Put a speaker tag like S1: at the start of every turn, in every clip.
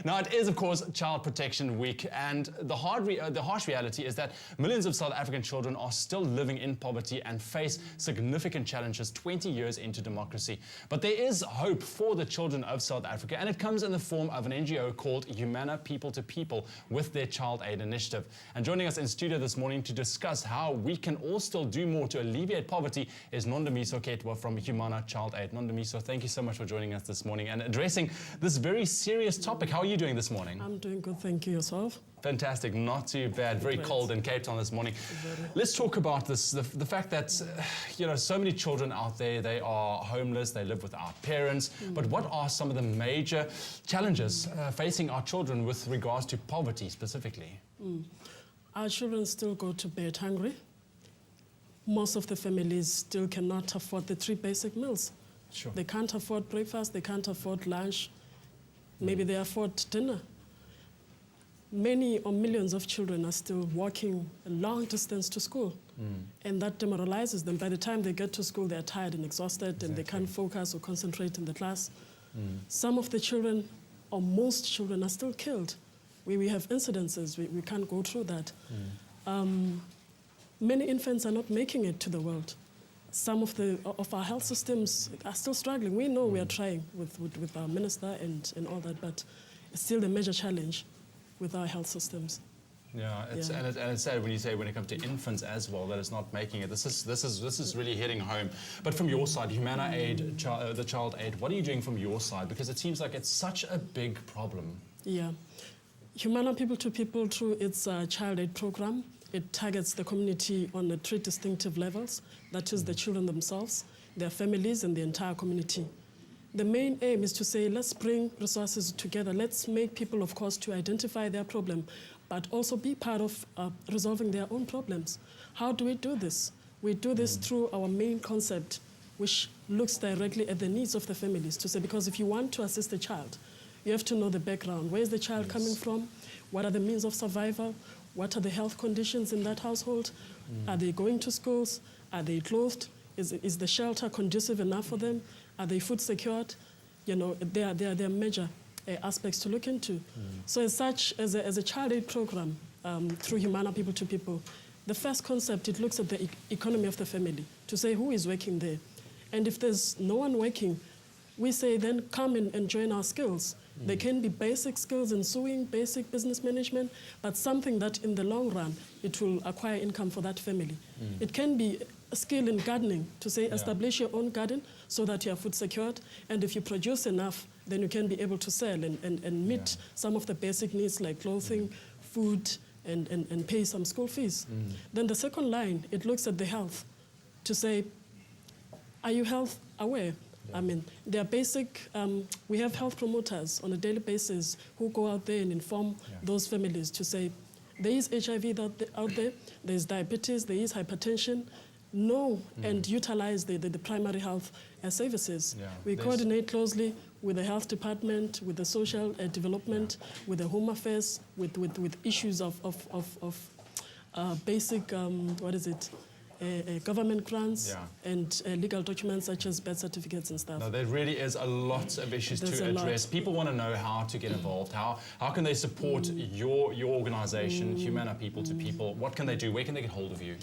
S1: Now, it is, of course, Child Protection Week, and the harsh reality is that millions of South African children are still living in poverty and face significant challenges 20 years into democracy. But there is hope for the children of South Africa, and it comes in the form of an NGO called Humana People to People with their Child Aid initiative. And joining us in studio this morning to discuss how we can all still do more to alleviate poverty is Nondamiso Ketwa from Humana Child Aid. Nondamiso, thank you so much for joining us this morning and addressing this very serious topic. How are you doing this morning?
S2: I'm doing good, thank you. Yourself?
S1: Fantastic, not too bad. Very cold in Cape Town this morning. Let's talk about this, the fact that, so many children out there, they are homeless, they live without parents. But what are some of the major challenges facing our children with regards to poverty specifically?
S2: Our children still go to bed hungry. Most of the families still cannot afford the 3 basic meals.
S1: Sure.
S2: They can't afford breakfast, they can't afford lunch, maybe they afford dinner. Many or millions of children are still walking a long distance to school, and that demoralizes them. By the time they get to school, they're tired and exhausted, and they can't focus or concentrate in the class. Some of the children, or most children, are still killed. We have incidences, we can't go through that. Many infants are not making it to the world. Some of our health systems are still struggling. We know we are trying with our minister and all that, but it's still a major challenge with our health systems.
S1: Yeah, and it's sad when you say when it comes to infants as well that it's not making it. This is really hitting home. But from your side, Humana Aid, the Child Aid, what are you doing from your side? Because it seems like it's such a big problem.
S2: Yeah, Humana People to People, through its Child Aid program, it targets the community on the 3 distinctive levels. That is the children themselves, their families, and the entire community. The main aim is to say, let's bring resources together. Let's make people, of course, to identify their problem, but also be part of resolving their own problems. How do we do this? We do this through our main concept, which looks directly at the needs of the families, to say, because if you want to assist a child, you have to know the background. Where is the child coming from? What are the means of survival? What are the health conditions in that household? Are they going to schools? Are they clothed? Is the shelter conducive enough for them? Are they food secured? There are major aspects to look into. So as such, as a child aid program through Humana People to People, the first concept, it looks at the economy of the family, to say who is working there. And if there's no one working, we say then come and join our skills. They can be basic skills in sewing, basic business management, but something that in the long run, it will acquire income for that family. It can be a skill in gardening, to say establish your own garden so that you are food secured, and if you produce enough, then you can be able to sell and meet some of the basic needs like clothing, food, and pay some school fees. Then the second line, it looks at the health, to say, are you health aware? I mean, there are basic, we have health promoters on a daily basis who go out there and inform those families to say, there is HIV out there, there's diabetes, there is hypertension. Know and utilize the primary health services. We coordinate closely with the health department, with the social development, with the home affairs, with issues of basic, government grants and legal documents such as birth certificates and stuff.
S1: No, there really is a lot of issues to address. People want to know how to get involved. How can they support your organization, Humana People to People? What can they do? Where can they get hold of you?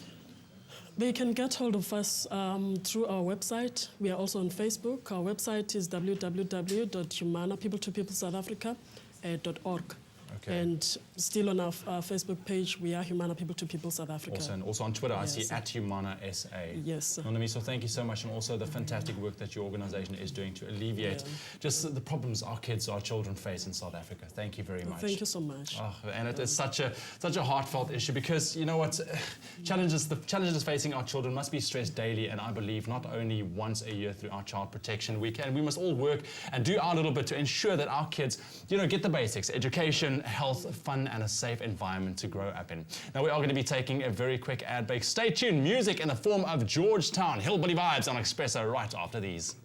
S2: They can get hold of us through our website. We are also on Facebook. Our website is www.humanapeopletopeoplesouthafrica.org. Okay. And still on our Facebook page, we are Humana People to People South Africa.
S1: Also, and also on Twitter, I see at Humana SA.
S2: Yes.
S1: Nondamiso, thank you so much, and also the fantastic work that your organization is doing to alleviate just the problems our kids, our children face in South Africa. Thank you very much.
S2: Thank you so much.
S1: And it is such a heartfelt issue, because you know what, the challenges facing our children must be stressed daily, and I believe not only once a year through our Child Protection Week. And we must all work and do our little bit to ensure that our kids, get the basics: education, health, fun, and a safe environment to grow up in. Now, we are going to be taking a very quick ad break. Stay tuned. Music in the form of Georgetown Hillbilly Vibes on Expresso right after these.